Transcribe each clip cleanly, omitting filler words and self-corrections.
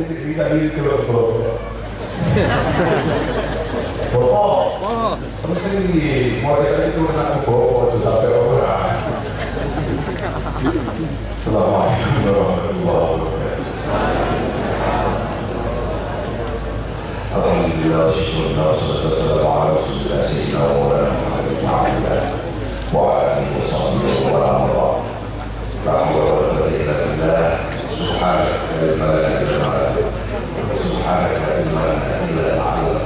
bisa diri kalau Bopo, penting nih, mau saya itu nak bopo itu sampai orang. Assalamualaikum warahmatullahi wabarakatuh. Alhamdulillah, syukurna, wassalamualaikum warahmatullahi wabarakatuh. Wa alihi wa sahbihi wa rahmatullah. La hawla wa la quwwata illa billah. Subhanaka la ilaha illa anta. Subhanaka la ilaha illa anta.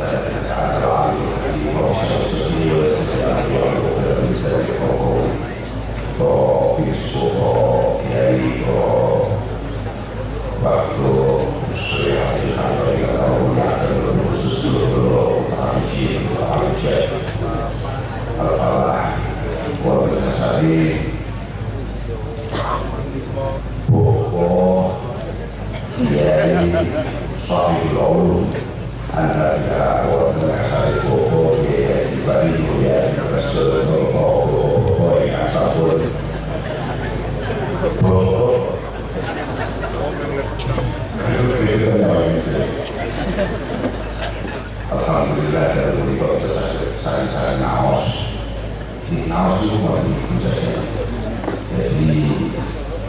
Alhamdulillah dari beberapa saya naos di naos itu mau saja. Jadi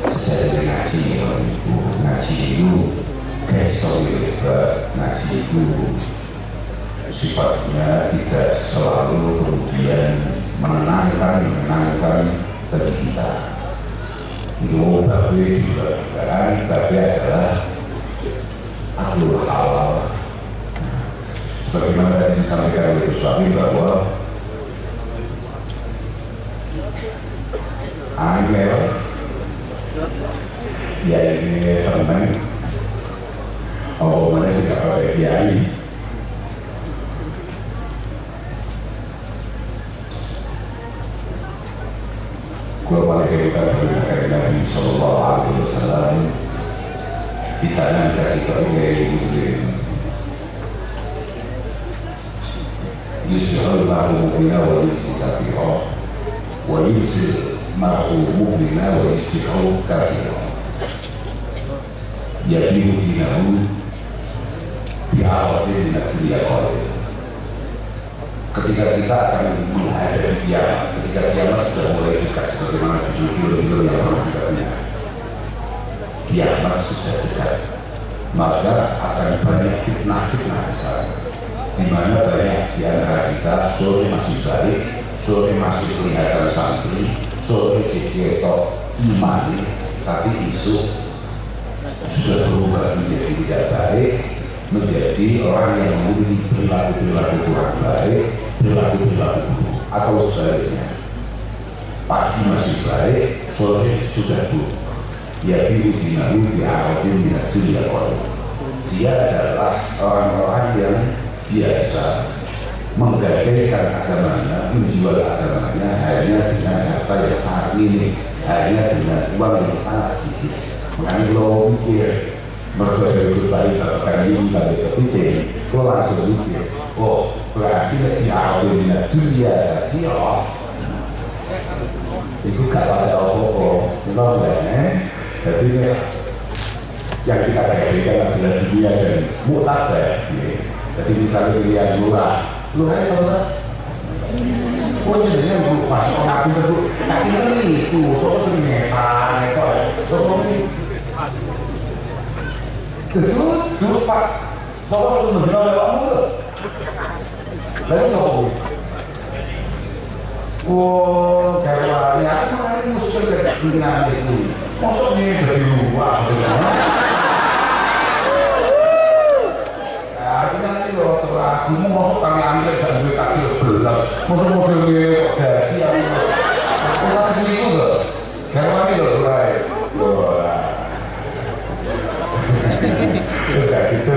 secara ngaji itu kayak ngaji itu sifatnya tidak selalu kemudian menenangkan bagi kita. Itu tapi adalah ahlul halal. Sebagaimana tadi disampaikan oleh Suami bahwa angel ya ini senang mana sih kalau kiai kalau pada kita dari Nabi Sallallahu Alaihi Wasallam kita nanti kita ingin يسر معه مؤمنا ويمسك كافرا ويسر معه مؤمنا ويمسك كافرا يبين دينه بعرض من الدنيا قادر. Ketika kita akan menghadapi kiamat, ketika kiamat sudah mulai dekat sebagaimana 7 kilo yang pernah kita punya, kiamat sudah dekat, maka akan banyak fitnah-fitnah besar. Di mana banyak di antara kita sore masih baik, sore masih kelihatan santri, sore jadi imani, tapi isu sudah berubah menjadi tidak baik, menjadi orang yang memiliki perilaku kurang baik, perilaku buruk, atau sebaliknya. Pagi masih baik, sore sudah buruk. Ya biudinahu bi'arabin minat dunia orang. Dia adalah orang-orang yang biasa menggadaikan agamanya, menjual agamanya hanya dengan harta yang sangat minim, hanya dengan uang yang sangat sedikit. Makanya kalau mikir mereka itu baik bahkan ini bagi kepiting, kalau langsung mikir, oh berarti di awal dunia kasih itu gak pada apa-apa, memang jadi yang kita katakan adalah dunia dan mutabak. Jadi misalnya pilihan murah, lu aja saudara. Oh jadinya bu masuk pengaku itu, kakinya nih tuh, soalnya sering ngetar, soalnya ini. Dulu pak, soalnya lu mengenal lewatmu tuh. Lalu soalnya. Oh, karena ya aku hari musuh dari pimpinan itu, maksudnya dari luar, aku mau masuk kali angker dan gue kaki belas masuk mobilnya kok jadi aku satu sini itu loh karena lagi loh mulai terus dari situ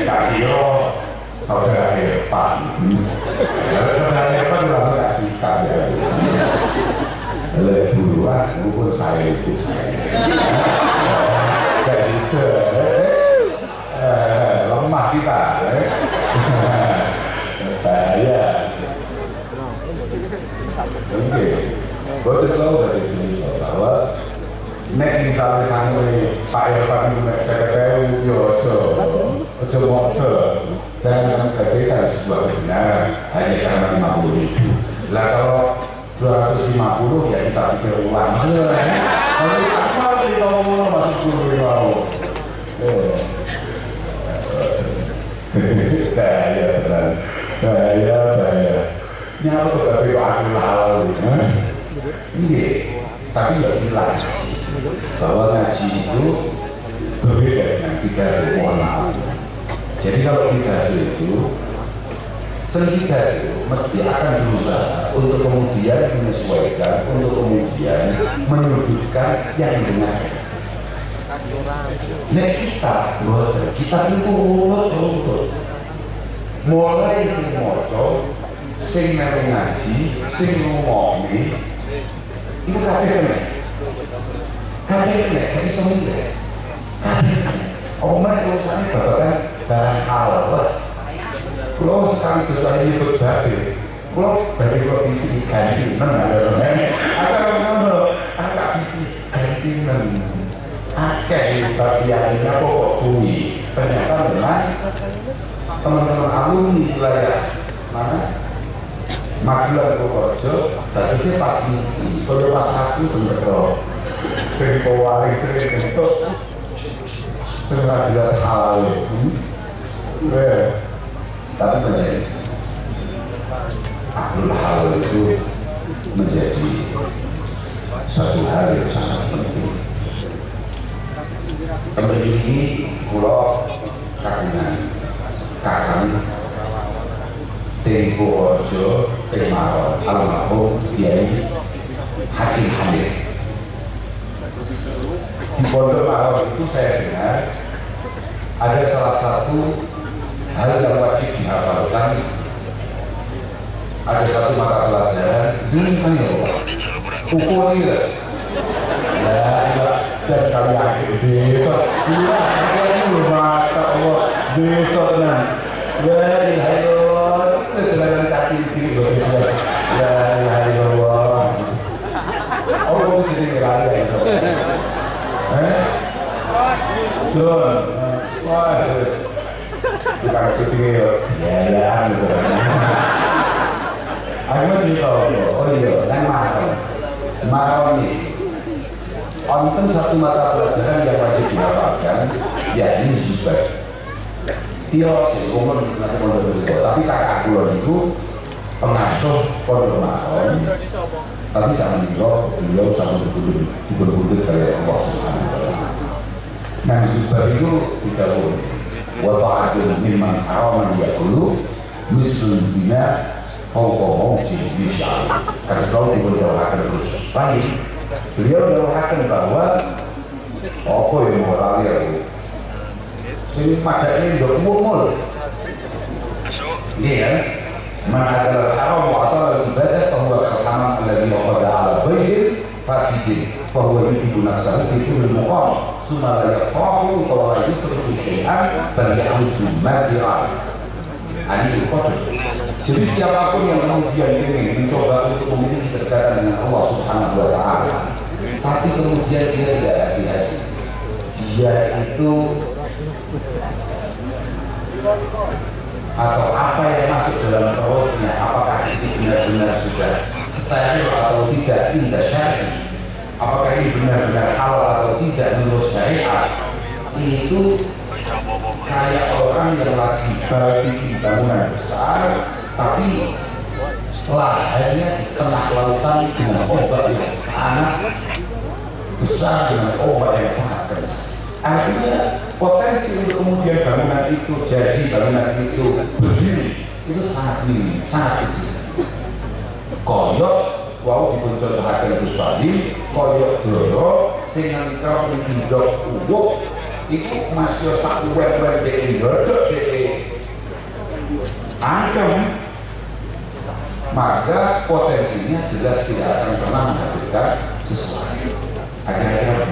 kaki lo saudara hebat kalau saudara hebat langsung kasih sikat ya lebih duluan maupun saya itu saya dari situ lemah kita bahaya. Oke, boleh tahu dari sini bahwa nek misalnya sampai Pak Irfan itu saya ketahui yo ojo motor jangan menggadaikan sebuah kebenaran hanya karena 50.000. Lah kalau 250 ya kita pikir ulang. Kalau apa kita ngomong masuk guru mau. Kaya benar. Kaya. Nyapa tapi aku halal. Iya. Tapi ya bilang bahwa ngaji itu berbeda dengan pidato, mohon maaf. Jadi kalau pidato itu seni pidato mesti akan berusaha untuk kemudian menyesuaikan, untuk kemudian menyudutkan yang benar. Nah kita itu runtut mulai sing moco, sing melu ngaji, sing ngomongi itu kabeh kena, tapi semuanya Oman urusannya babakan barang halal. Kalau sekali dosanya nyebut babi, kalau babi kok bisi ganti agak bisi ganti akeh bagiannya pokok bui. Ternyata memang teman-teman alumni wilayah mana Magelang Purworejo, tapi sih pas ini, kalau pas aku sembako sering pewaring sering bentuk semua jelas halal tapi menjadi ahlul halal itu menjadi satu hal yang sangat penting. Kembali ini pulau kakang Tempo Ojo Temaro almarhum Kiai Hakim Hamid. Di Pondok Mawar itu saya dengar ada salah satu hal yang wajib dihafalkan. Ada satu mata pelajaran ini misalnya UFO ini jangan kami akhir besok Masya Allah besoknya ya ilahi Allah dengan kaki ciri ya ilahi Allah itu jadi ngeraya itu John wah terus bukan syuting ya gitu aku mau cerita oh iya yang mahal nih wonten satu mata pelajaran yang wajib dihafalkan yakni Zubair Tios umur nanti pondok itu tapi kakak kulon itu pengasuh pondok Mahon tapi sama beliau sama diburu-buru dari Allah Subhanahu wa Ta'ala. Nah Zubair itu dikabur wa ta'adun mimman awaman yakulu mislun bina fauqahu jibisha karena selalu diberikan terus baik beliau mengatakan bahwa apa yang mau lari sini pada ini udah kumul iya mana adalah haram atau ibadah bahwa al-hamam alladhi waqada ala bayin fasidin bahwa ibu nafsahu itu bermuqam summa la yafahu wa la yufrihu syai'an bal ya'uju madi'an ini qadr. Jadi siapapun yang kemudian ingin mencoba untuk memiliki kedekatan dengan Allah Subhanahu wa Ta'ala tapi kemudian dia tidak hati-hati, dia itu atau apa yang masuk dalam perutnya apakah itu benar-benar sudah steril atau tidak indah syar'i, apakah ini benar-benar halal atau tidak menurut syariat, itu kayak orang yang lagi bagi bangunan besar tapi lahannya di tengah lautan dengan ombak yang sangat besar, dengan ombak yang sangat kencang. Artinya potensi untuk kemudian bangunan itu jadi, bangunan itu berdiri itu sangat minim, sangat kecil. Koyok wow dipuncontohaken Gus Wali, koyok doro sing nangka pindhok uwuk itu masih sak web-web dek ndodok dek angka, maka potensinya jelas tidak akan pernah menghasilkan sesuatu. Akhirnya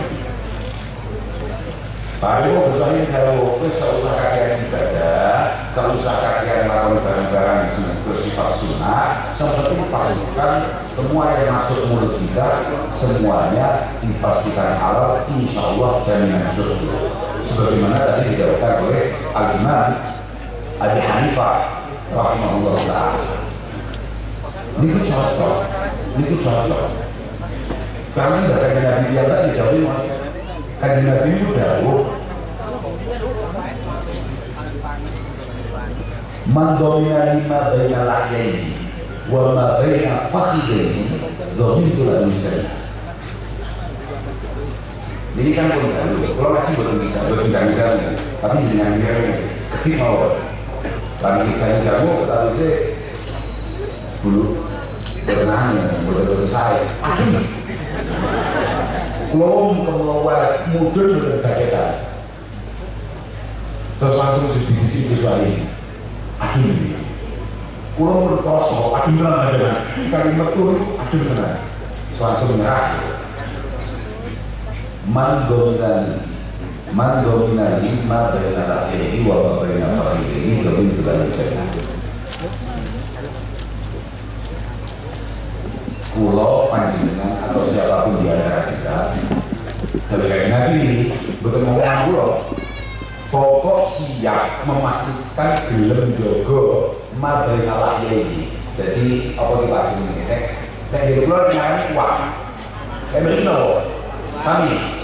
baru kesuanya kalau wis tak usah kakean ibadah, tak usah kakean melakukan barang-barang yang bersifat sunnah, seperti pastikan semua yang masuk mulut kita semuanya dipastikan halal, insya Allah jaminan surga. Sebagaimana tadi didapatkan oleh Al-Imam Abi Hanifah rahimahullah ta'ala. Ini cocok. Karena dari Nabi yang tadi jauh kajian Nabi itu jauh. Man domina lima baina lahyaini wa ma baina fakhidaini dhamintu lahu jannah. Ini kan pun kalau ngaji buat kita, tapi jangan kecil mau. Tapi kita mau kata saya dulu berenang boleh saya. Belum kemeluar mudun dengan sakitan. Terus langsung sedikit soal ini. Aduh ini kurang berkosok, aduh beneran aja sekali metu, aduh beneran langsung menyerah. Man dominani ma baina lahiri wa ma baina fakhidhi dhamintu lahu jannah. Kulo panjenengan atau siapapun di antara kita dari Nabi ini betul ngomong kulo pokok siap memastikan gelem jogo mabaina lahiri. Jadi apa diwajib ini nek di keluar dengan uang begitu sami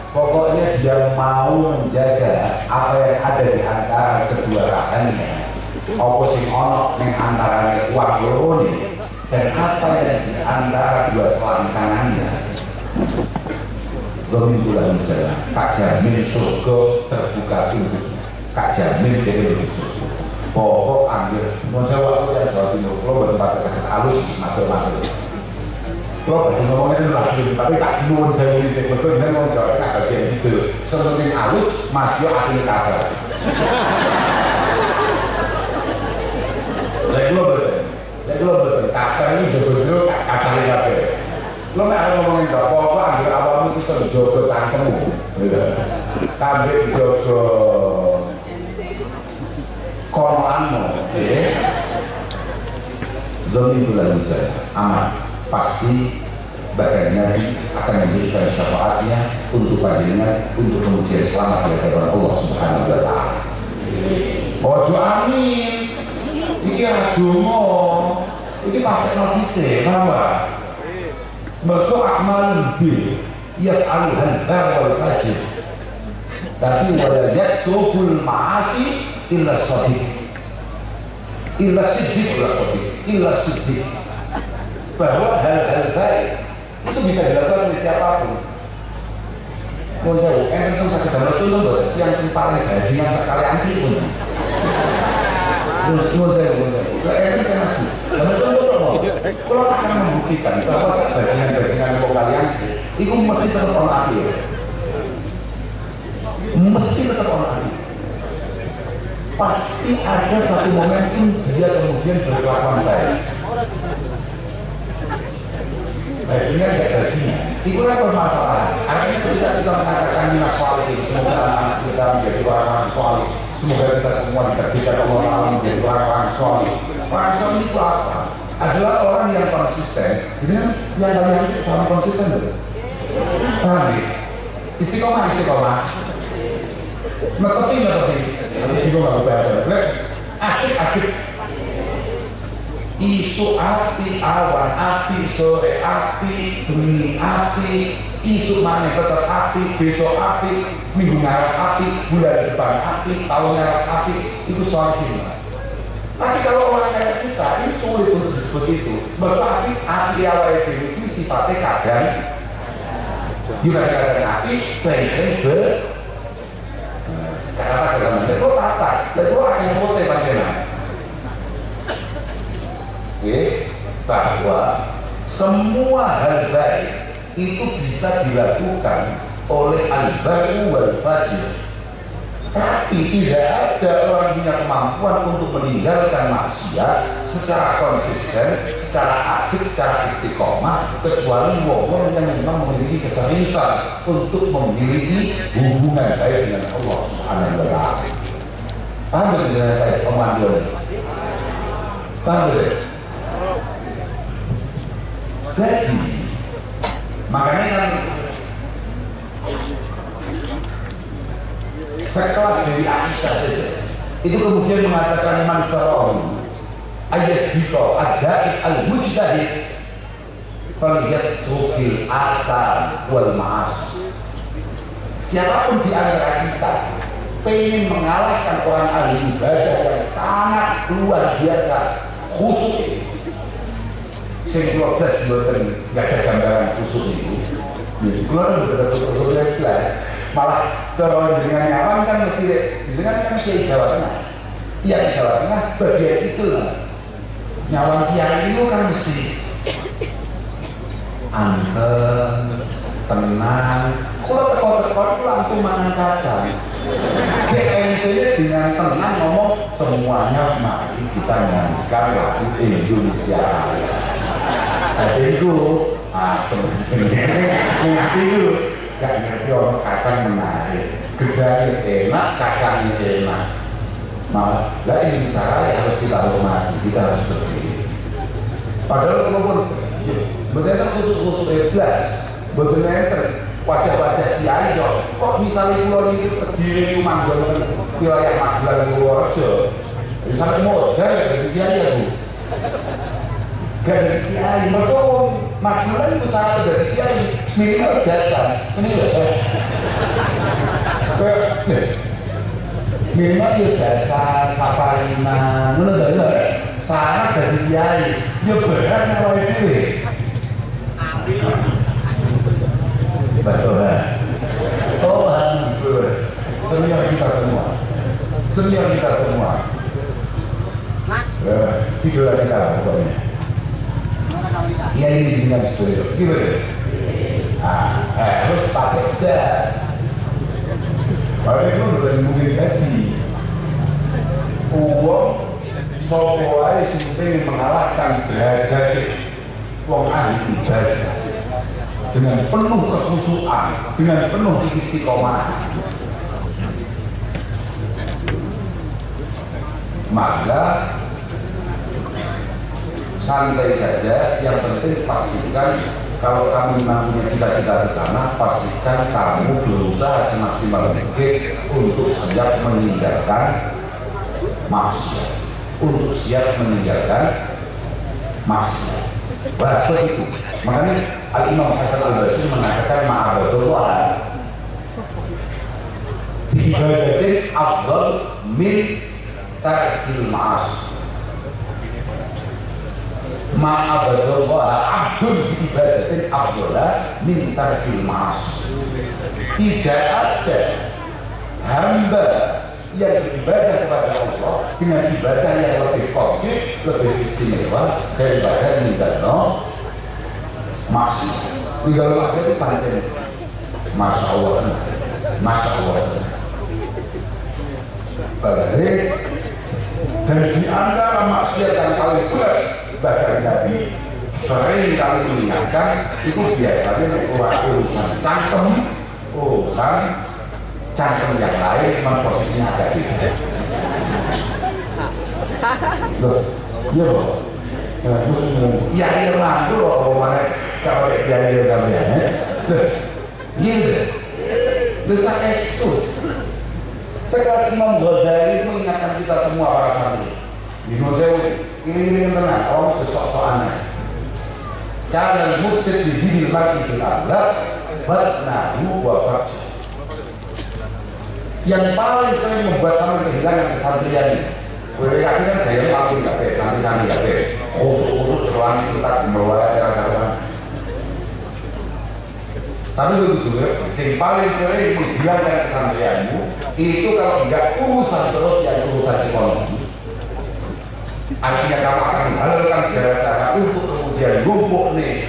pokoknya dia mau menjaga apa yang ada di antara kedua rahangnya apa sing ono ning antarane uang loro ini dan apa yang di antara dua selangkangannya. Dhamintu lahu jannah, kak jamin surga terbuka untuknya, kak jamin dari surga. Pokok ambil, mau saya waktu yang Jawa Timur, kalau buat pakai sakit halus, matur-matur. Kalau bagi ngomongnya itu langsung, tapi tak nuwun saya ini saya betul, dan mau jawab tak bagian gitu. Seperti halus, Mas Yo akhirnya kasar. Lagi lo betul, kasar ini jogo-jogo kasarnya apa? Lo nggak ngomongin apa-apa, ambil awalmu itu sejogo cangkemmu kabeh jogo konoanmu dhamintu lahu jannah, aman pasti bahkan Nabi akan memberikan syafaatnya untuk panjenengan untuk kemudian selamat di hadapan Allah Subhanahu wa ta'ala. Ojo amin iki adomo iki pasti notise bahwa mereka amal bil yaf'aluhal bar wal fajir, tapi wala yaktubul ma'asi illa shadiq bahwa hal-hal baik itu bisa dilakukan oleh siapapun. Mohon saya, enten sakit damel contoh yang paling bajingan sekali antri pun. Mohon saya, enten kan lagi. Damel contoh kalau akan membuktikan bahwa bajingan-bajingan kok kalian itu mesti tetap orang api. Mesti tetap orang api. Pasti ada satu momentum dia kemudian berkelakuan baik. Bajingan tidak bajingan, itu kan permasalahan. Artinya ketika kita mengatakan minas sholihin, semoga anak kita menjadi orang solih, semoga kita semua diterbitkan Allah menjadi orang solih. Orang solih itu apa? Adalah orang yang konsisten. Jadi yang kalian orang konsisten itu, paham ya? Istiqomah. Ngetepi. Ibu nggak berbiasa. Acik. Isu api, awan api, sore api, bengi api, isu mana tetap api, besok api, minggu ngarep api, bulan depan api, tahun ngarep api, itu soal ini. Tapi kalau orang kayak kita, ini sulit untuk disebut itu. Maka api awal itu sifatnya kadang juga kadang api, sering kata zaman itu tata, itu orang yang putih panjenengan. Bahwa semua hal baik itu bisa dilakukan oleh al-barru wal fajir, tapi tidak ada orang punya kemampuan untuk meninggalkan maksiat secara konsisten, secara ajik, secara istiqomah, kecuali wong yang memang memiliki keseriusan untuk memiliki hubungan baik dengan Allah Subhanahu wa ta'ala. Paham tidak dengan baik pemanduan? Paham tidak? Jadi makanya kan sekelas dari Aisyah saja itu kemudian mengatakan man sarahu ayasbito adai al-mujtahid falyatrukil asar wal ma'as. Siapapun di antara kita pengen mengalahkan orang ahli ibadah yang sangat luar biasa khusyuk, sing 12 bulan nggak ada gambaran khusyuk itu, keluar beberapa khusyuk yang jelas, malah cara dengan nyaman kan mesti dengan kan kiai Jawa Tengah, yang Jawa Tengah bagian itu lah, nyawan kiai itu kan mesti anteng, tenang. Kalau teko-teko langsung makan kacang. GMC-nya dengan tenang ngomong semuanya mari kita nyanyikan lagu Indonesia Raya. Tapi itu, sebenarnya itu gak ngerti orang kacang menarik. Gedanya enak, kacangnya enak. Malah, Indonesia Raya harus kita hormati, kita harus berdiri. Padahal walaupun benar-benar khusus-khusus iblas, benar-benar wajah-wajah kiai kok misalnya pulau ini terdiri manggon wilayah Magelang Purworejo sampai modal dari kiai ya bu gak dari kiai mereka Magelang itu salah dari kiai minimal jasa ini loh minimal ya jasa safarina menurut salah dari kiai ya berat kalau itu Tuhan senior kita semua idola kita pokoknya ya ini dengan studio gimana harus pakai jas padahal itu udah mungkin tadi uang sopo aja sih pengen mengalahkan derajat uang ahli ibadah dengan penuh kekhusyuan, dengan penuh istiqomah. Maka santai saja, yang penting pastikan kalau kamu punya cita-cita di sana, pastikan kamu berusaha semaksimal mungkin untuk siap meninggalkan maksiat, untuk siap meninggalkan maksiat. Berapa itu? Makanya Al-Imam Hasan Al-Basri mengatakan ma'abadullah ibadatin afdal min tarkil ma'as. Ma'abadullah abdul ibadatin afdal min tarkil ma'as. Tidak ada hamba yang beribadah kepada Allah dengan ibadah yang lebih konkret, lebih istimewa daripada meninggalkan maksiat. Di dalam maksiat itu pancen, masya Allah, masya Allah. Berarti dan di antara maksiat yang paling berat bahkan Nabi sering kali mengingatkan itu biasanya urusan cangkem yang lain, cuma posisinya agak beda. Loh, iya loh. Iya mantu loh, mana kalau dia sampean. Gitu. Bisa itu. Sekelas Imam Ghazali mengingatkan kita semua para santri. Di Nusewu, ini tenang, orang sesok-sokannya. Karena mufsid di dinil mati fil akhlak, batnahu wa farjah. Yang paling sering membuat sama kehilangan kesantrian ini. Mereka kan gaya malu nggak deh, santri-santri nggak deh. Khusus ruang kita meluai kawan-kawan. Tapi begitu ya, yang paling sering menghilangkan kesantrianmu itu kalau nggak urusan perut yang urusan ekonomi. Artinya kamu akan menghalalkan segala cara untuk kemudian lumpuh nih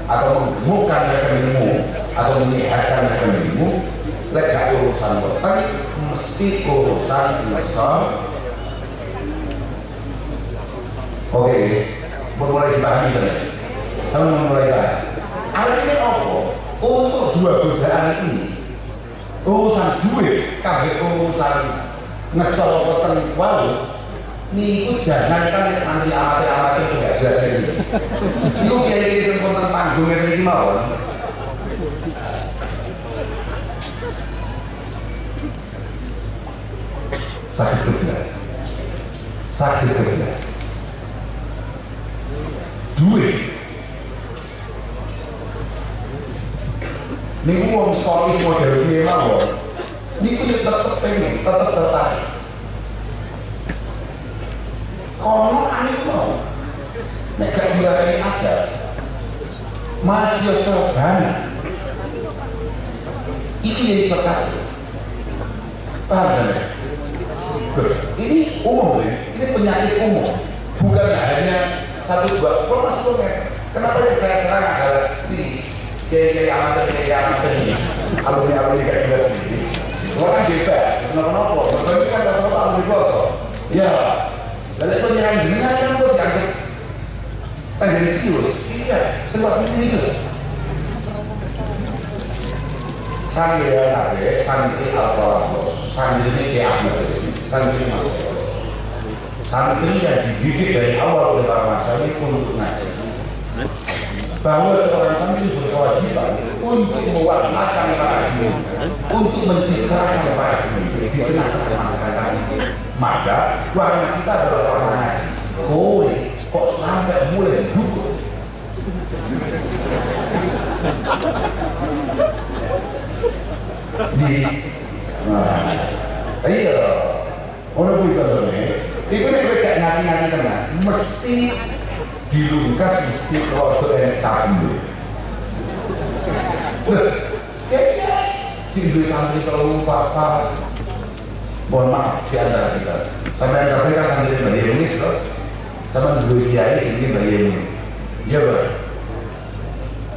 atau menggemukkan rekeningmu atau menyehatkan rekeningmu. Lek urusan petang mesti urusan besar. Oke, mulai dipahami saja. Saya mulai paham. Artinya apa? Untuk dua godaan ini, urusan duit, kabeh urusan ngesol petang walu, Niku jangan kan santri amatir sudah jelas ini. Niku kiai sing wonten panggung iki mawon. Sakit kerja. Duit. Niku wong solid model iki mawon. Niku tetep pengen, tetep tertarik. Konon ane mau. Nek gak diarani ada. Mas yo sobana. Iki yang sekali. Paham kan? Ini umum ya, ini penyakit umum, bukan hanya satu dua. Kalau masuk komen, kenapa yang saya serang adalah ini kayak amatir ini, alumni gak jelas ini. Orang bebas, kenapa? Betul ini kan bapak alumni kosong. Ya, lalu penyerang jenengan kan kok dianggap tendensius. Iya, seluas ini gitu. Santri Nabi, santri Al-Falah, santri ini kayak Ahmad Jazim, santri Mas Eros. Santri yang dididik dari awal oleh para masyarakat untuk ngaji. Bahwa seorang santri berkewajiban untuk mewarnakan paradigma, untuk menciptakan paradigma di tengah-tengah masyarakat ini. Maka warna kita adalah warna ngaji. Kowe kok sampai mulai dukung? Iya orang itu contohnya itu nih kayak nanti teman mesti dilungkas mesti waktu yang capek kayaknya cinta santri kalau papa mohon maaf di antara kita sampai yang KPK santri bayi ini sama dulu kiai sini bayi ini iya bang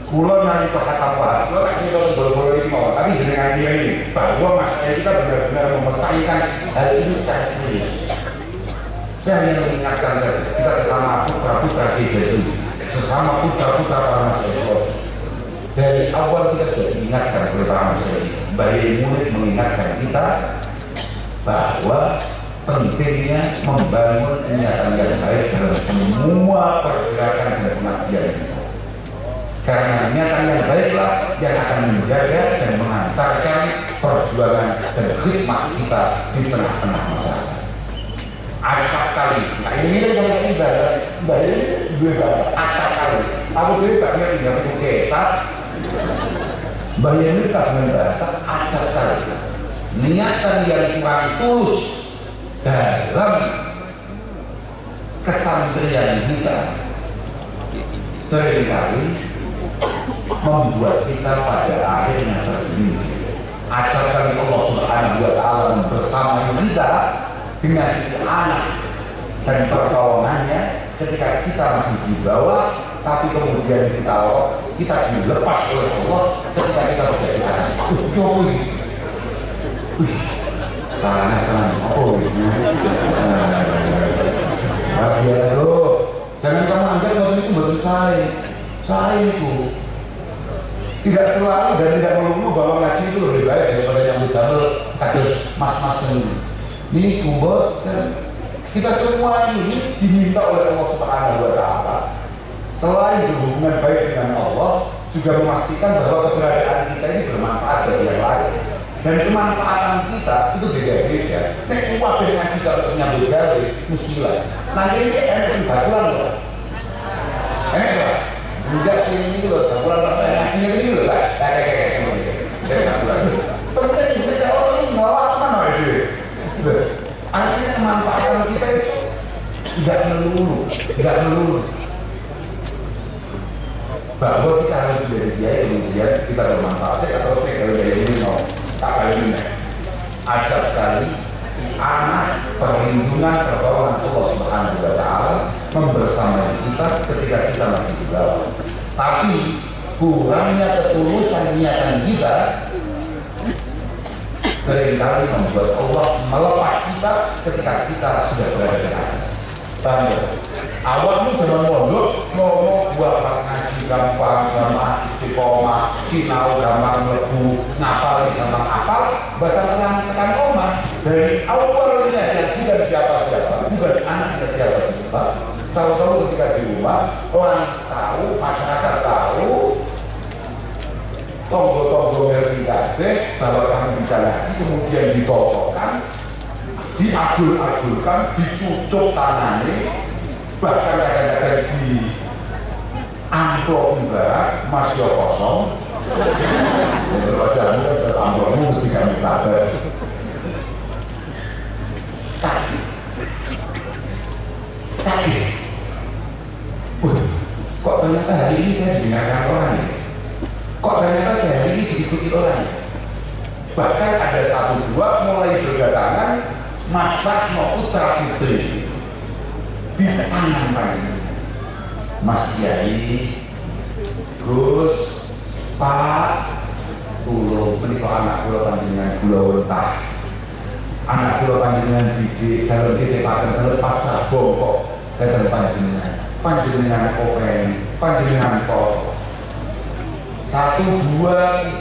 kulo nanti apa kulo kan cerita bolo-bolo ini mau tapi jenengan dia ini bahwa masalah kita benar-benar memesankan hal ini secara serius. Saya hanya mengingatkan saja kita sesama putra-putra Yesus, sesama putra-putra para masyarakat. Dari awal kita sudah diingatkan oleh para masyarakat. Bayi murid mengingatkan kita bahwa pentingnya membangun niatan yang baik dalam semua pergerakan dan pengabdian kita. Karena niatan yang baiklah yang akan menjaga dan mengantarkan perjuangan dan khidmat kita di tengah-tengah masyarakat. Acap kali, nah ini yang saya ibadah, ini bebas, acap kali. Aku dulu tak ngerti nggak itu kecap. Ini tak dengan bahasa acap kali. Niatan yang kurang tulus dalam kesantrian kita seringkali membuat kita pada akhirnya tergelincir. Ajarkan Allah Subhanahu wa Ta'ala bersama kita dengan anak dan pertolongannya ketika kita masih di bawah, tapi kemudian kita dilepas oleh Allah ketika kita sudah di atas. Sangat tenang. Jangan kamu anggap kalau itu baru saya itu tidak selalu dan tidak melulu bahwa ngaji itu lebih baik daripada yang mudamel kados mas-mas sendiri. Ini kumpul dan kita semua ini diminta oleh Allah Subhanahu wa Ta'ala selain berhubungan baik dengan Allah juga memastikan bahwa keberadaan kita ini bermanfaat bagi yang lain dan kemanfaatan kita itu beda-beda. Nek kuat ngaji kalau nyambut gawe muskilah. Nanti ini enak sih batuan loh. Enak lah. Enggak sih ini loh, batuan pas saya ngaji ini loh lah. Kayak batuan. Penting kita orang ini ngawat mana itu. Artinya kemanfaatan kita itu tidak melulu. Bahwa kita harus menjadi dia kemudian kita bermanfaat. Saya kata saya kalau dari ini mau tak kali ini. Ajab kali anak perlindungan pertolongan Allah Subhanahu wa Ta'ala membersamai kita ketika kita masih di bawah. Tapi kurangnya ketulusan niatan kita seringkali membuat Allah melepas kita ketika kita sudah berada di atas. Tanda awalnya zaman pondok mau buat ngaji gampang, jamaah istiqomah, sinau gampang mlebu, ngapal gampang apal, bahasa tekan omah dari awalnya yang bukan siapa-siapa, pribadi anaknya siapa sih Pak? Tahu-tahu ketika di rumah orang tahu, masyarakat tahu, tonggo-tonggo ngerti kabeh bahwa kamu bisa ngaji, kemudian ditokokkan, diagul-agulkan, dicucuk tangannya, bahkan kadang-kadang di amplop mbak masih kosong. Kalau aja terus amplopmu mesti kami kabar. Kaget. Kok ternyata hari ini saya didengarkan orang ya? Kok ternyata saya hari ini diikuti orang ya? Bahkan ada satu dua mulai berdatangan masak mau putra putri di tangan panjenengan. Mas Kiai, Gus, Pak, kula menika anak kula panjenengan kula wentah. Anak kula panjenengan didik dalem titipaken dalem pasar bongkok dalem panjenengan open, panjenengan kok. 1, 2,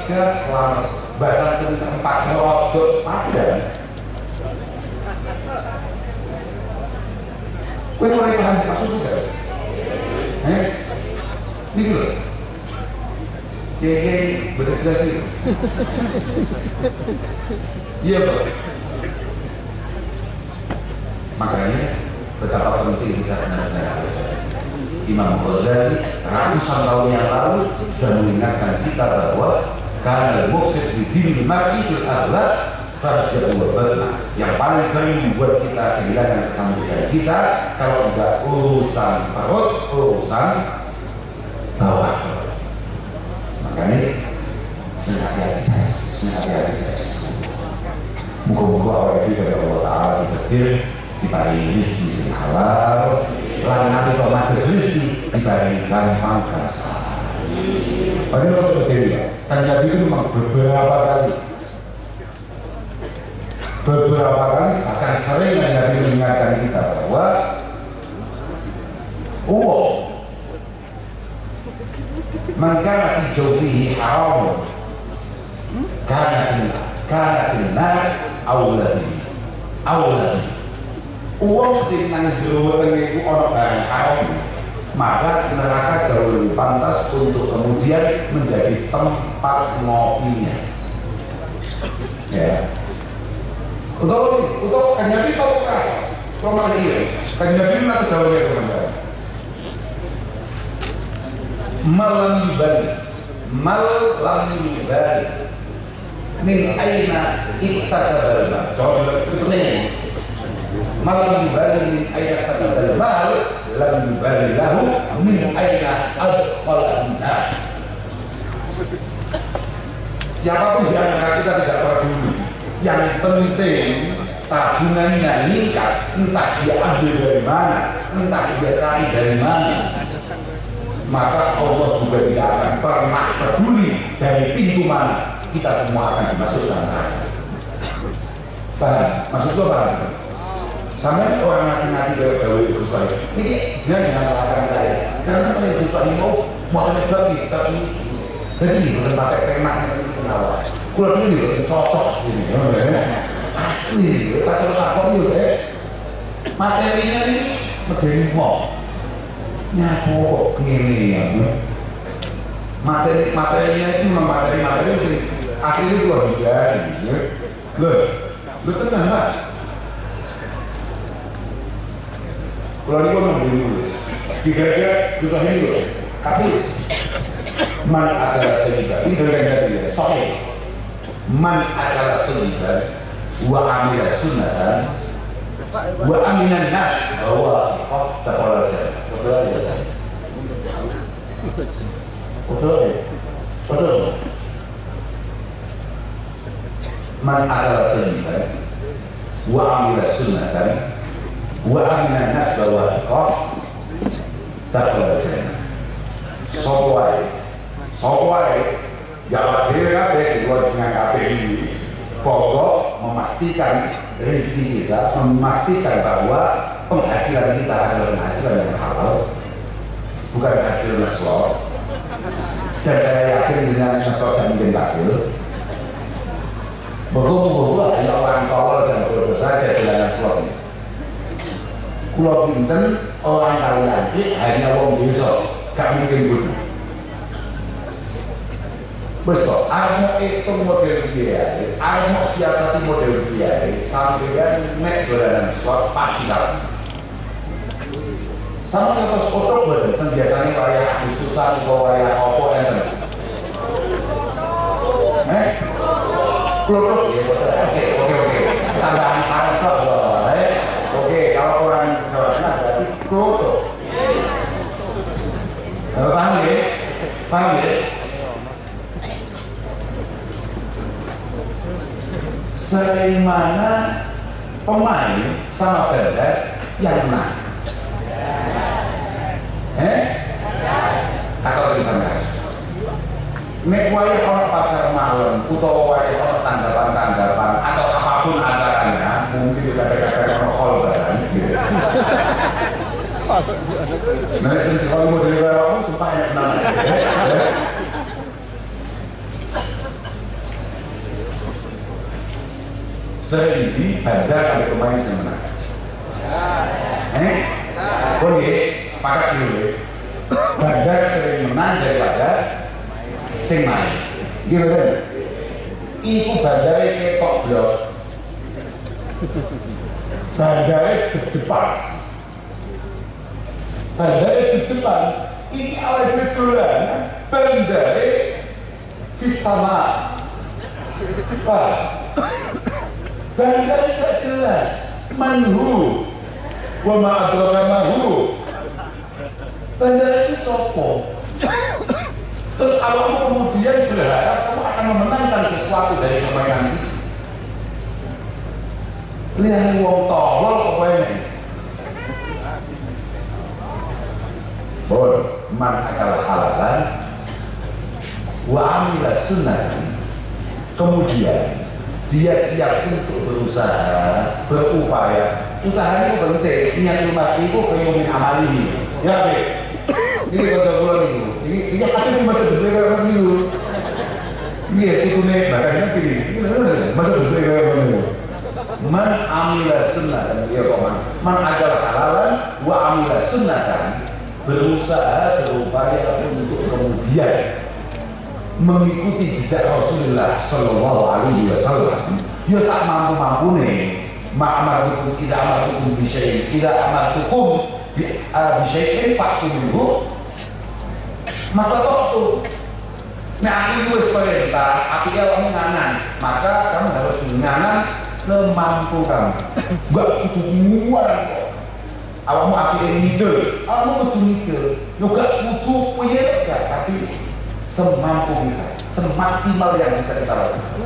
3 selamat. Bahasa Sunda 4 rodok padang. Kowe mulai paham maksud juga? Ini loh. Ya, betul jelas itu. Iya Pak. Makanya betapa penting kita benar-benar Imam Ghazali ratusan tahun yang lalu sudah mengingatkan kita bahwa karena mufsid di diri mati itu adalah farja wa batna, yang paling sering membuat kita kehilangan kesambutan kita kalau tidak urusan perut, urusan bawah. Makanya senhati-hati saya muka-muka awal itu dari Allah Ta'ala diberikan diparingi rezeki sing halal lan nanti otomatis rezeki diparingi gampang kasar. Padahal kalau berdiri kan Nabi itu memang beberapa kali akan sering Nabi mengingatkan kita bahwa mengkana jauhihi haram karena nar awladi uang sing nang jero wetenge iku ana barang haram, maka neraka jauh lebih pantas untuk kemudian menjadi tempat ngopinya. Ya. Untuk kanjeng kalau kerasa, kalau malah kanjeng nanti jauhnya teman-teman. Malam ibadi min aina iktasabal mal. Coba seperti ini. Malam ibadi min aina iktasabal mal, lam ibadi lahu min aina adkhalan nar. Siapapun di antara kita tidak peduli. Yang penting tabungannya meningkat, entah dia ambil dari mana, entah dia cari dari mana, maka Allah juga tidak akan pernah peduli dari pintu mana kita semua akan dimasukkan neraka. Paham? Maksud gue paham? Sampai orang ngati-ngati gawe Gus Wali ini jangan salahkan saya, karena kalau Gus Wali mau bagi tapi jadi bukan pakai temanya itu kenal. Kalau dulu juga cocok sini, asli, tak itu materinya ini medeni mau nyapo gini ya, materinya itu memang materi sih asli itu luar biasa, lo tenang Pak. Kalau ini gua nulis, kira-kira susah ini loh, kapis. Man adalah terlibat, ini dari dia, sohe. Man adalah terlibat, wa amila sunnatan, wa aminan nas, bahwa tak boleh jalan. Betul. Man adalah terlibat, wa amila sunnatan, wa aminan nas, bahwa tak boleh jalan. Sopoai jawab diri kabeh kewajiban kabeh ini pokok memastikan rezeki kita, memastikan bahwa penghasilan kita adalah penghasilan yang halal, bukan hasil naslor. Dan saya yakin dengan naslor dan mungkin hasil berkumpul hanya orang tolol dan bodoh saja dengan naslor ini. Pulau Binten orang kalian ini hanya wong desa, gak mungkin bodoh. Wes kok, arep hitung model dia, arep siasati model dia, sampeyan nek dolanan sport pasti kalah. Sama terus foto boten, sing biasane wayah Agustusan utawa wayah apa enten. Klothok ya boten. Oke. Tambahan arep kok. Oke, kalau orang Jawa Tengah berarti klothok. Paham ya? Paham ya? Sering mana pemain sama bandar yang menang? Atau tulisan gas? Nek wayah orang pasar malam, utawa wayah orang tanggapan-tanggapan atau apapun acaranya, mungkin juga ada orang kolbaran gitu. Nah, kalau mau dari kamu sumpah enak banget. Sehingga bandar ada pemain yang menang. Kok nih sepakat dulu. Bandar sering menang daripada sing main. Gimana? Iku bandare ketok blok. Bandare di depan. Bandare di depan. Ini awal betulan. Bandare fisama. Pak. Bandare tak jelas. Manhu. Wa ma adraka mahu. Bandara itu sopo. Terus awakmu kemudian berharap kamu akan memenangkan sesuatu dari permainan ini. Lihat wong tolol apa ini? Bon, man akal halalan wa amila sunnah. Kemudian dia siap untuk berusaha, berupaya. Usahanya itu penting. Niat umat itu kayak amali. Ya, Be. Ini kata gua nih, ini apa yang masa berbeda dengan itu? Iya, itu nih, bahkan ini masa berbeda dengan itu. Man amila sunnah, ya koman. Man ajar halalan, wa amila sunnah, berusaha berupaya untuk kemudian mengikuti jejak Rasulullah Shallallahu Alaihi Wasallam. Ya sak mampu nih. Ma'amarukum tidak amarukum bisyai'in, tidak amarukum bisyai'in faktu dulu. Masa waktu nah itu perintah api kamu nganan, maka kamu harus nganan semampu kamu. Gak butuh muat awakmu api yang ngidul, awakmu butuh ngidul juga butuh kuyek tapi semampu kita, semaksimal yang bisa kita lakukan.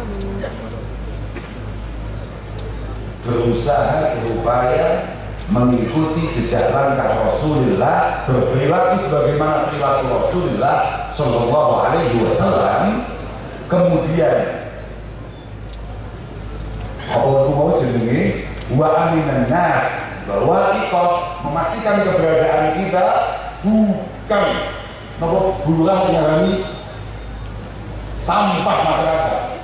Berusaha, berupaya mengikuti jejak langkah Rasulullah, berperilaku sebagaimana perilaku Rasulullah Shallallahu Alaihi Wasallam. Kemudian apa mau jenenge wa aminan nas, bahwa kita memastikan keberadaan kita bukan nopo bulan mengalami sampah masyarakat.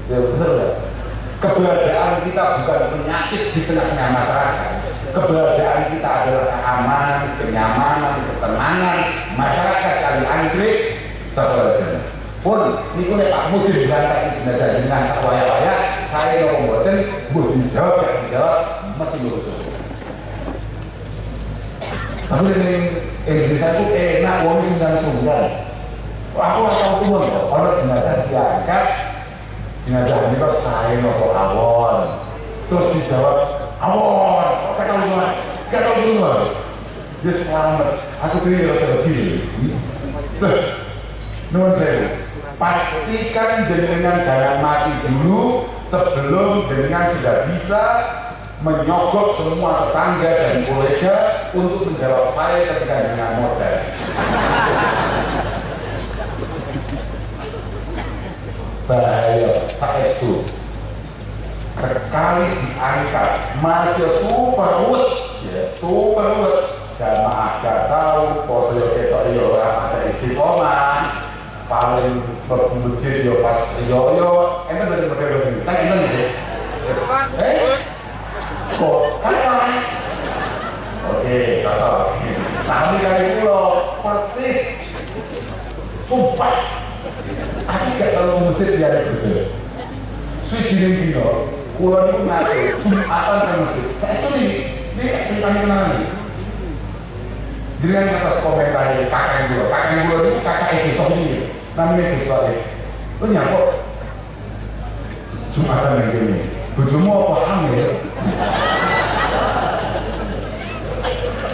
Ya benar ya. Keberadaan kita bukan penyakit di tengah-tengah masyarakat. Keberadaan kita adalah keamanan, kenyamanan, ketenangan masyarakat kali angkrik terlalu. Pun niku nek Pak Mudin berangkat jenazah dengan sakwaya-waya, saya lo mboten mbok dijawab mesti lurus. Tapi di Indonesia itu enak wong sungkan-sungkan. Aku ora tau tuwa kok ana jenazah diangkat. Jenazah ini kok saya nopo awon, terus dijawab awon, kata kamu gimana? Dia selamat, aku tuh tergili. Nuwun sewu, pastikan jenengan jangan mati dulu sebelum jenengan sudah bisa menyogok semua tetangga dan kolega untuk menjawab saya ketika dengan modal. Bahaya, saestu sekali diangkat masih super wet, ya, super wet. Jamaah gak tahu, poso yo ketok yo ora ada istiqomah, paling berbuncit yo pas yo ente bener-bener begini, kan enten gitu. Kok kan masjid dia betul. Sujining dino, kula niku ngaji Jumatan teng masjid. Saestu ini ceritanya kenapa nih? Dengan atas komentar kakak niku niku kakak iki sok iki. Namanya Gus Wali. Lu nyapa? Jumatan yang kene. Bojomu apa hamil?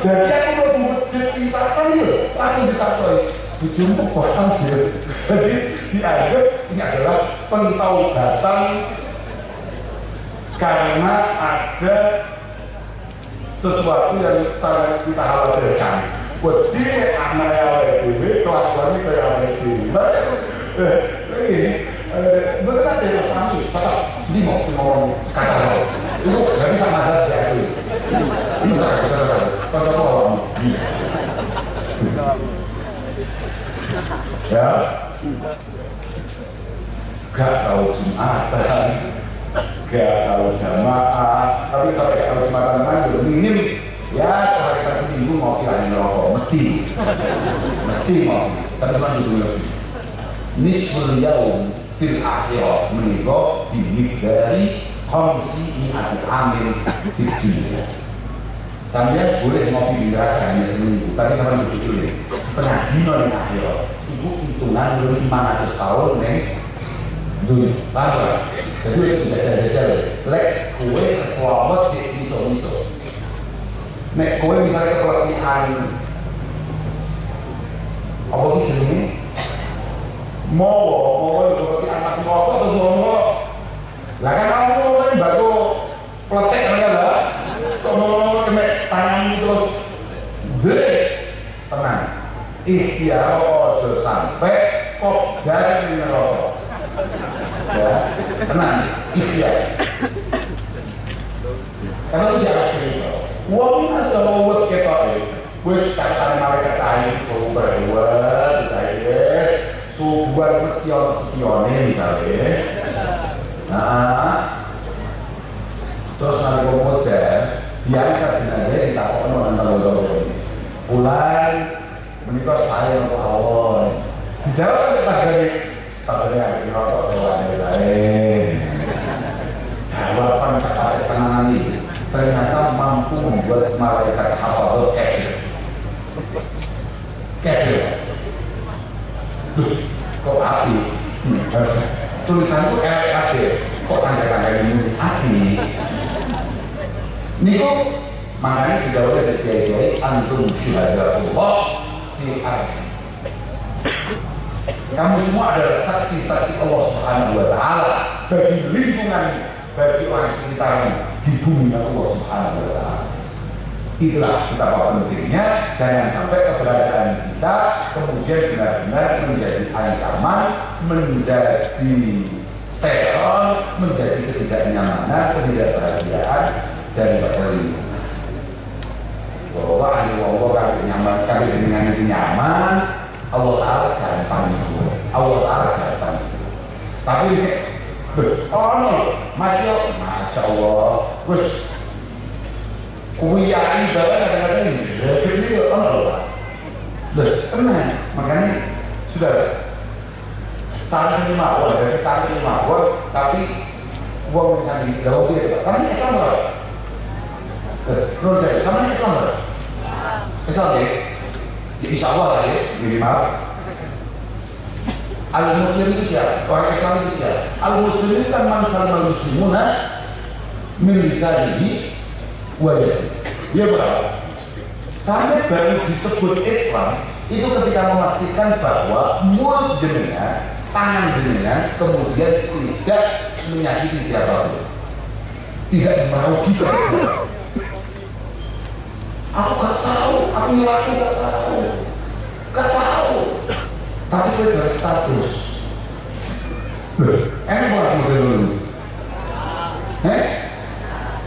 Jadi aku mau masjid misalkan ya, langsung ditakoki. Bojomu apa hamil? Jadi dianggap ini adalah pentaubatan karena ada sesuatu yang sangat kita khawatirkan. Wedi anak yang dewe, kelakuan itu yang dewe. Begini, betul ada yang sami, cocok. Ini mau ngomong kata lo, itu nggak bisa ada dia itu. Ini cocok orang. Ya, gak tahu Jumatan, gak tahu jamaah, tapi kalau gak tahu Jumatan mana minim. Ya, kalau kita seminggu mau kirain rokok, mesti mau. Tapi cuma gitu lebih. Nisful yaum fil akhirah menikah dimigdari khamsi mi'ati amin fid dunya. Sampai boleh ngopi di neraka hanya seminggu, tapi sama begitu nih. Setengah dino di akhirat, itu hitungan 500 tahun nih dunia. Paham? Jadi itu jajal-jajal. Lek kue keselamat cek miso-miso. Nek kowe misalnya keletihan apa sih jenenge? Mau keletihan masih mau terus ngomong. Lah kan kamu kan baru pletek kan lah. Ngomong nek tangan terus jek tenang. Ikhtiar ojo sampai kok dari neraka. Ya, tenang, ikhtiar. Karena itu jangan cerita. Uang ini sudah mau kita wes katakan mereka cair super buat cair subuhan mesti orang spione misalnya. Nah, terus nanti model dia angkat jenazah ditakutkan orang tahu Fulan menikah saya untuk awal. Dijawab takutnya ini rokok sewaannya saya. Jawaban kata tenangan ini ternyata mampu membuat malaikat hafal kecil. Kok api? Tulisan itu api. Kok tanda-tanda ini api? Niku makanya didawai dari kiai-kiai antum syuhada Allah fi ardi. Kamu semua adalah saksi-saksi Allah Subhanahu wa taala bagi lingkungan, bagi orang sekitarmu di bumi Allah Subhanahu wa taala. Itulah betapa pentingnya jangan sampai keberadaan kita kemudian benar-benar menjadi ancaman, menjadi teror, menjadi ketidaknyamanan, ketidakbahagiaan dari lingkungan. Bahwa Allah kami nyaman, kami dengan itu nyaman, Allah Taala gampang itu, Allah Taala gampang. Tapi Masya Allah, wes kuliah ini kadang-kadang ini tenang, makanya sudah santri mawon, dari santri mawon, tapi uang yang santri jauh dia, santri Islam loh. Menurut saya, sama Islam loh. Islam ya, insya Allah lah ya, minimal. Al-Muslim itu siapa? Orang Islam itu siapa? Al-Muslim itu kan mansal muslimuna min lisanihi wa yadihi. Dia berapa? Sampai baru disebut Islam itu ketika memastikan bahwa mulut jenengan, tangan jenengan kemudian tidak menyakiti siapapun, tidak merugikan siapapun. Aku gak tahu, aku nyelaki gak tahu. Tapi itu adalah status. Enak bahas model dulu.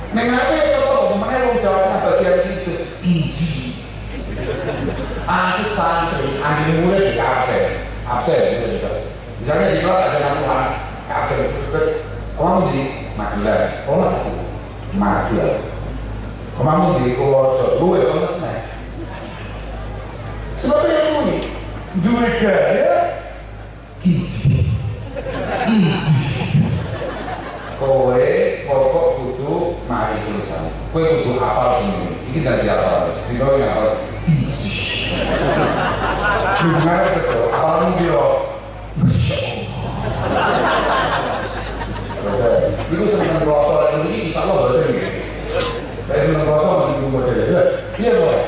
Nengape ya kok, kemana orang Jawa bagian itu biji. Itu santri, angin mulai di absen gitu. Misalnya di kelas ada 6 anak absen, kamu di Magelang, kamu satu Magelang, kamu di Purworejo, lu ya kamu senang. Sebabnya itu nih, dua gaya, biji. kowe pokok kudu mari tulisan. Kowe kudu hafal semua. Iki dari hafal. Dino yang hafal iji. Gimana itu? Hafalmu dia. Masya Allah. Itu seneng rasa ini insya Allah betul nih. Saya seneng rasa masih tunggu modelnya. Iya boy.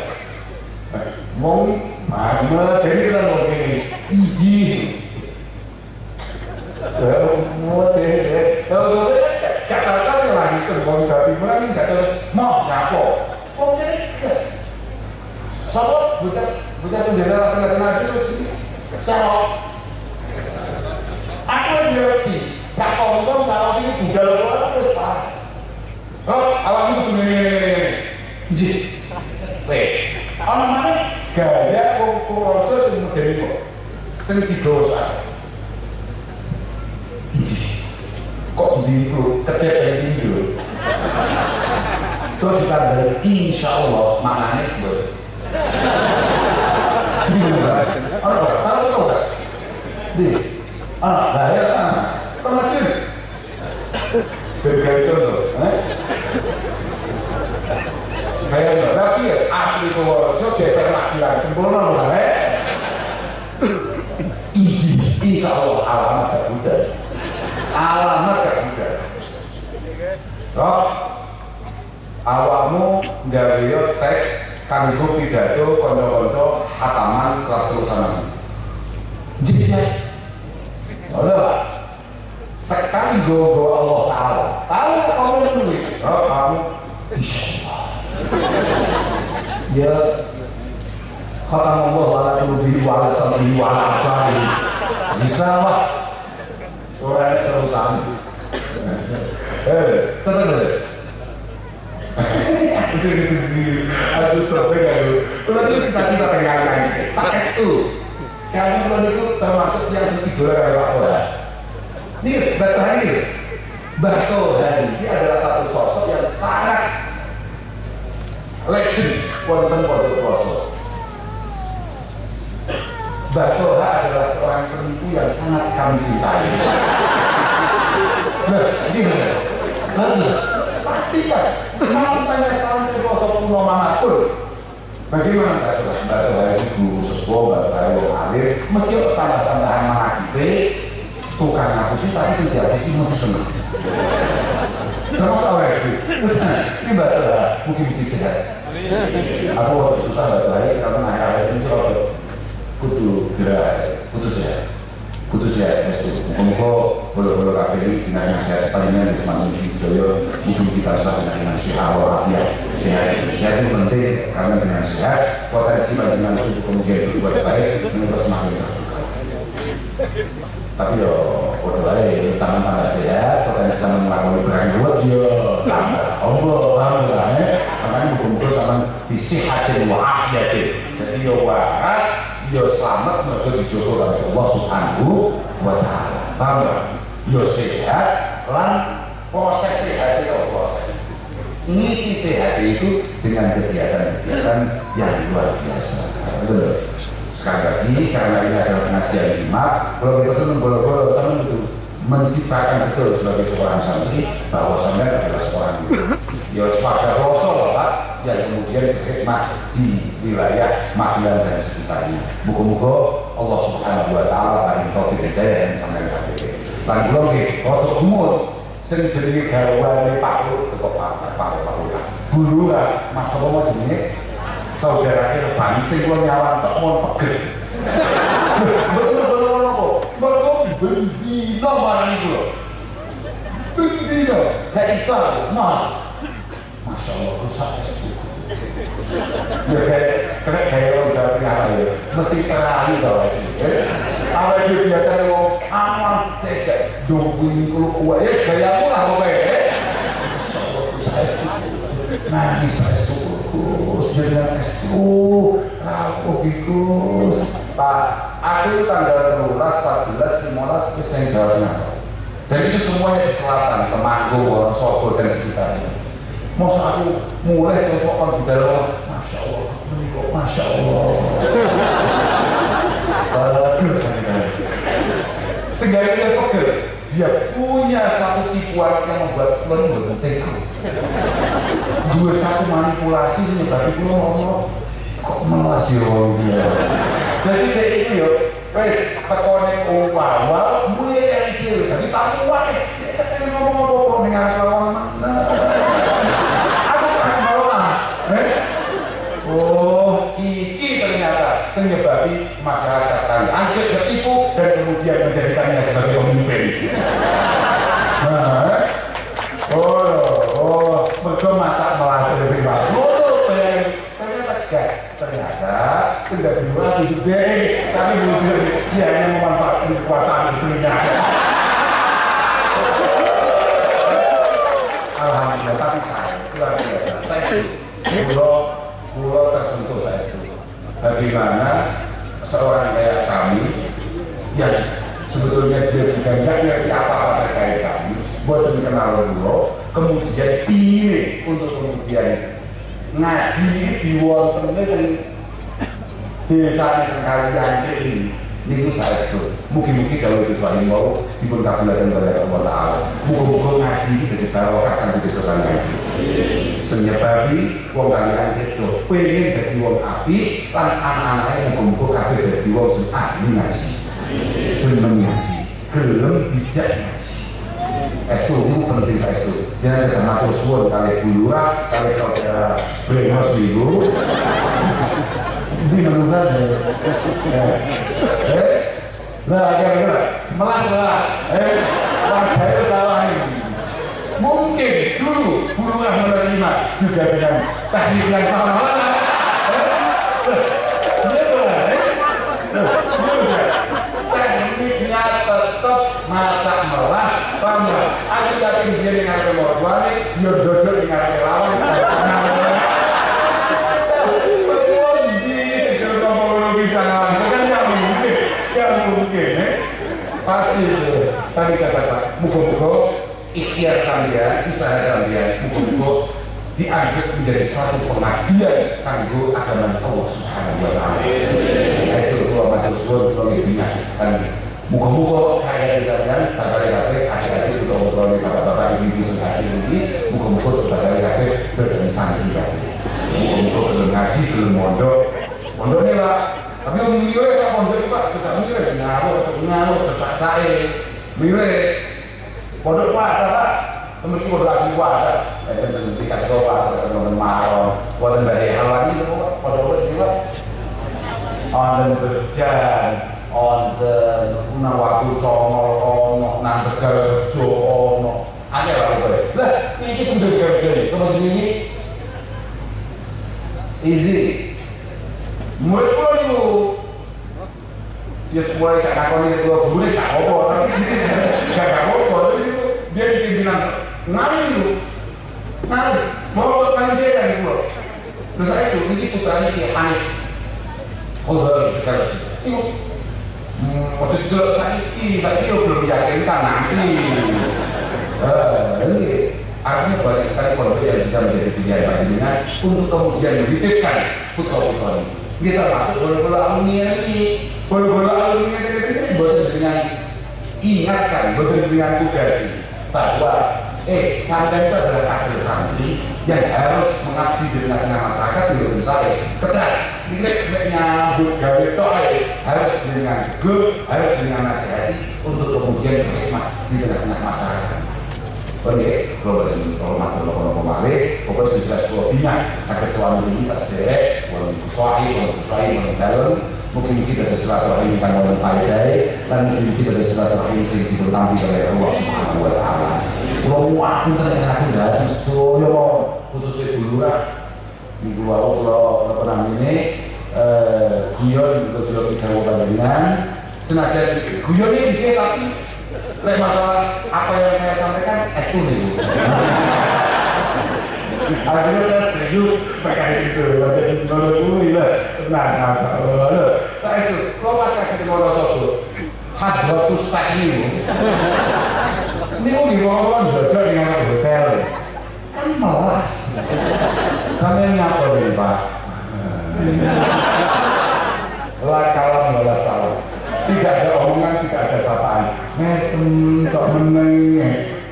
Mau mana jadi kita mau ini iji. Mau deh. Kalau kata-kata yang lagi sebelum Jawa Timur ini nggak tahu mau ngapo. Mau jadi Sapa bocah sendiri tengah-tengah itu sarok. Aku ngerti, tak kongkong sarok ini budal kok terus Pak. Oh, awak itu begini. Nggih. Wes. Ana maneh gaya kongkong sing model kok. Sing digawa. Nggih. Kok diimplu kedep ini lho. Terus ditambah insyaallah maknane lho. Salah tahu tak? Di, bahaya kan masih berkali contoh, kayak tapi asli Purworejo geser laki-laki sempurna loh, insya Allah alamat gak mudah, toh awakmu gawe teks kanggo pidato konco-konco hataman kelas terusan. Jadi Allah sekali go Allah Taala. Tahu kamu dulu. Oh kamu insyaallah. Ya khatam Allah wala qulubi wala sam'i wala absari. Bisa lah. Suara terusan. Tenang. Aduh sampai kalau kalau itu kita pegangan sakit itu kamu kalau itu termasuk yang setidur kayak Pak Toha nih Mbak Toha ini adalah satu sosok yang sangat legend wonten Pondok Ploso. Mbak Toha adalah seorang penipu yang sangat kami cintai. Nah gimana? Pasti kan kalau tanya salam ke pelosok pulau manapun bagaimana Mbak Toha itu guru sebuah Mbak Toha yang alir mesti tambah-tambahan mengakibat tukang ngapusin tapi sejak sih masih senang terus awal sih ini Mbak Toha mungkin bikin sehat aku waktu susah Mbak Toha karena ayah itu kalau kudu gerak putus ya itu muka bolo-bolo KPI dengan yang saya palingnya di semangat muslim sedoyo mungkin kita rasa dengan sehat walafiat sehat itu penting karena dengan sehat potensi bagaimana untuk kemudian berbuat baik menurut semakin terbuka tapi yo bodoh aja sama tambah sehat potensi sama melakukan berani buat yo tambah Allah makanya muka sama visi hati walafiat jadi yo waras yo selamat mereka dijogo oleh Allah Subhanahu wa Ta'ala. Paham ya? Yo sehat lan proses sehat itu proses. Ngisi sehat itu dengan kegiatan-kegiatan yang luar biasa. Betul. Sekali lagi karena ini adalah pengajian Jumat, kalau kita senang bola-bola sama itu menciptakan betul sebagai seorang santri bahwa sampai adalah seorang itu. Yo sebagai rasul Pak yang kemudian berkhidmat di wilayah Magelang dan sekitarnya. Muga-muga Allah Subhanahu wa Ta'ala paring taufik hidayah sampai kabeh. Lan kula nggih rada gumul sing jenenge garwane Pak Lur teko Pak Lur. Guru Mas Romo jenenge saudara Irfan sing kula nyawan tok mon pegel. Betul apa? Betul bendina marani kula. Bendina gak bisa mal. Masya Allah rusak itu. Ya kayak orang Jawa Tengah ya, mesti terali tau aja. Awal itu biasanya ngomong aman, tidak dongeng kalau kuat ya gayamu lah pokoknya. Masya Allah rusak itu. Nangis itu Gus, jangan itu. Aku Gus. Pak, aku tanggal 13, 14, 15 ke Jawa Tengah. Dan itu semuanya di selatan, Temanggung, Wonosobo dan sekitarnya. Masa aku mulai terus makan di dalam Masya Allah, Masya Allah segala dia pegel dia punya satu tipuan yang membuat kula mboten tega. Dua satu manipulasi menyebabkan kula ngomong kok melas yo. Jadi dia itu yo wes tekone awal mulai dari kiri tapi tak kuat kita kan ngomong dengan lawan mana aku kan melas oh iki ternyata senyebabi masyarakat kami akhir tertipu dan kemudian menjadikannya sebagai pemimpin mereka mata melas lebih bagus ternyata sudah dua hidup deh kami bujur dia hanya memanfaatkan kekuasaan istrinya alhamdulillah tapi saya luar biasa saya pulau tersentuh saya itu bagaimana seorang kayak kami yang sebetulnya dia juga tidak ngerti apa-apa terkait kami buat kenal pulau kemudian pilih untuk kemudian ngaji di wonten desa kalian ini niku saestu mugi-mugi kalau itu suami mau dipun kabulaken oleh Allah Taala muga-muga ngaji iki dadi barokah kanggo desa kalian senyebabi wong kalian itu pengen dadi wong apik lan anak-anake muga-muga kabeh dadi wong sing ahli ngaji gelem ngaji gelem bijak ngaji estu itu penting estu jangan kita matur suwun kali bulura kali saudara brengos minggu bingung saja nah kira-kira melas warga itu salah ini mungkin dulu bulura menerima juga dengan teknik yang sama tekniknya tetap masak melas sama aku yakin dia dengan kemampuannya dia dodol dengan relawan betul di kalau bisa langsung kan gak mungkin pasti itu tapi kata muka-muka ikhtiar sambian usaha sambian muka-muka dianggap menjadi satu pengabdian kanggo agama Allah Subhanahu wa taala. Itu kalau matur suwun kalau lebihnya kan muga-muga kaya dikatakan bakal-bakal adik-adik utawa bapak-bapak ibu-ibu sing ini muga-muga bakal-bakal berdiri santri kabeh. Muga-muga gelem ngaji, gelem mondokne lah. Tapi milih tak mondok Pak, sudah milih ngamuk sesak-sake. Milih pondok Pak, temen iki ora kuat. Nek seperti karo Pak, temen maron, wonten bare hal iki pondok iki wonten berjan, wonten nang waktu congol ono, nang Tegal Rejo ono. Akeh lah kowe. Lah, iki sudah kerja iki, temen iki easy. Mulai pulau itu, ya mulai gak nakoni pulau boleh tak apa, tapi gak apa, tapi itu dia di pimpinan nari itu, nari, mau tanya dia kan pulau. Terus saya suruh ini putranya kayak Hanif, kalau kita lihat itu, waktu itu saya belum yakinkan nanti, ini artinya banyak sekali pondok yang bisa menjadi pilihan panjenengan untuk kemudian menitipkan putra-putra ini. Kita masuk bola-bola alumni ini, bola-bola alumni ini boleh dengan ingatkan, boleh dengan tugas bahwa santri itu adalah kader santri yang harus mengabdi di tengah-tengah masyarakat di luar saya. Ketat, ini nyambut gawe toh harus dengan good, harus dengan nasihati untuk kemudian berkhidmat di tengah-tengah masyarakat. Oke, kalau hormat kalau kemarin, pokoknya sudah sebuah bina sakit suami ini saya sederek, walau kusuai, walau dalam, mungkin kita ada silaturahim kan walau faedai, dan mungkin kita ada silaturahim sing dibertampi oleh Allah Subhanahu wa taala. Kalau waktu ternyata aku jadi setuju khususnya dulu lah, minggu lalu kalau namanya ini guyon juga kita mau dengan senajan guyon ini dia tapi masalah apa yang saya sampaikan S2 nih. Akhirnya saya serius terkait itu. Menurut gue lah, nah masalah. Saya itu, kalau pas kasih di Wonosobo, hadrotus ini mau ngomong jodoh dengan hotel, kan malas. Sampai ngapa nih Pak? Lah kalam malah salah. Tidak ada omongan, tidak ada sapaan. mesem kok meneng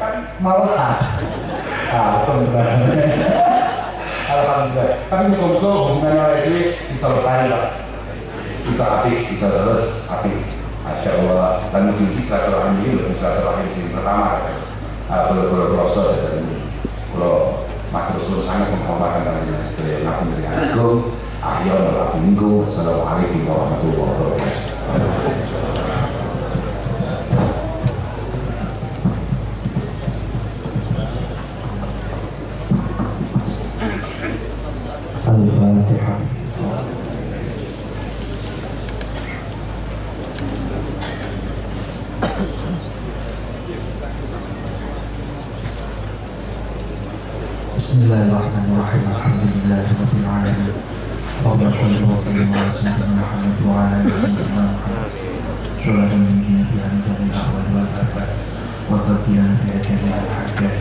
kan malah sebenarnya. Alhamdulillah. Tapi muka-muka hubungan awake dhewe bisa lestari lah. Bisa api, bisa terus api. Masya Allah. Dan mungkin silaturahim ini loh, silaturahim sing pertama. Kalau pelosok dan kalau matur suruh sangat menghormatkan dengan istri ngapun dari agung. Ahyal warahmatullahi. Assalamualaikum warahmatullahi wabarakatuh. الفاتحة. بسم الله الرحمن الرحيم. الحمد لله رب العالمين. اللهم صل وسلم على سيدنا محمد وعلى آل سيدنا محمد. شرعا من جنة عن جميع الأهوال والآفات، وتغفرنا بها جميع الحاجات،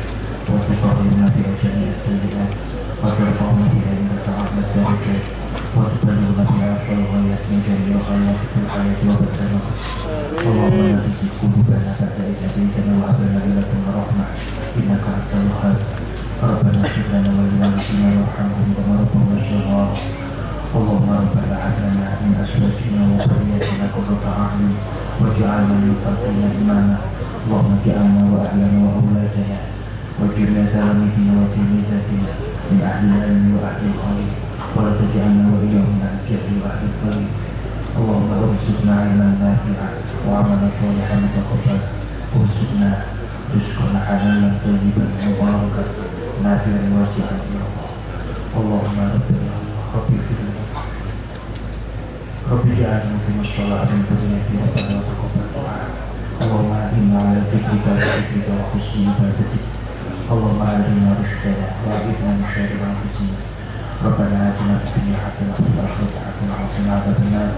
وتطهرنا بها جميع السيئات، وترفعنا بها عندك أعلى الدرجات، وتبلغنا بها أعلى الغايات من جميع الغايات في الحياة وبعد الموت. اللهم لا تزغ قلوبنا بعد إذ هديتنا وهب لنا من لدنك رحمة إنك أنت الوهاب. ربنا اغفر لنا ولوالدينا وارحمهم كما ربونا صغارا. اللهم ربنا هب لنا من أزواجنا وذرياتنا قرة أعين واجعلنا للمتقين إماما. اللهم اجعلنا وأهلنا وأولادنا وجميع تلاميذنا وتلميذاتنا من أهل العلم وأهل الخير، ولا تجعلنا وإياهم من الجهل وأهل الطريق. اللهم ارزقنا علما نافعا وعملا صالحا متقبلا، وارزقنا رزقا حلالا طيبا مباركا نافعا واسعا يا الله. اللهم رب يا الله رب اغفر لي، رب اجعلني مقيم الصلاة من ذريتي ربنا وتقبل دعاء. اللهم أعنا على ذكرك وشكرك وحسن عبادتك. اللهم علمنا رشدنا وأعذنا من شر أنفسنا. ربنا آتنا في الدنيا حسنة وفي الآخرة حسنة وقنا عذاب النار.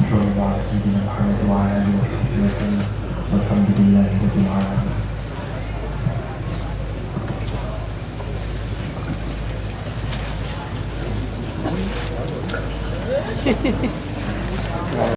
صلى الله على سيدنا محمد وعلى آله وصحبه وسلم، والحمد لله رب العالمين.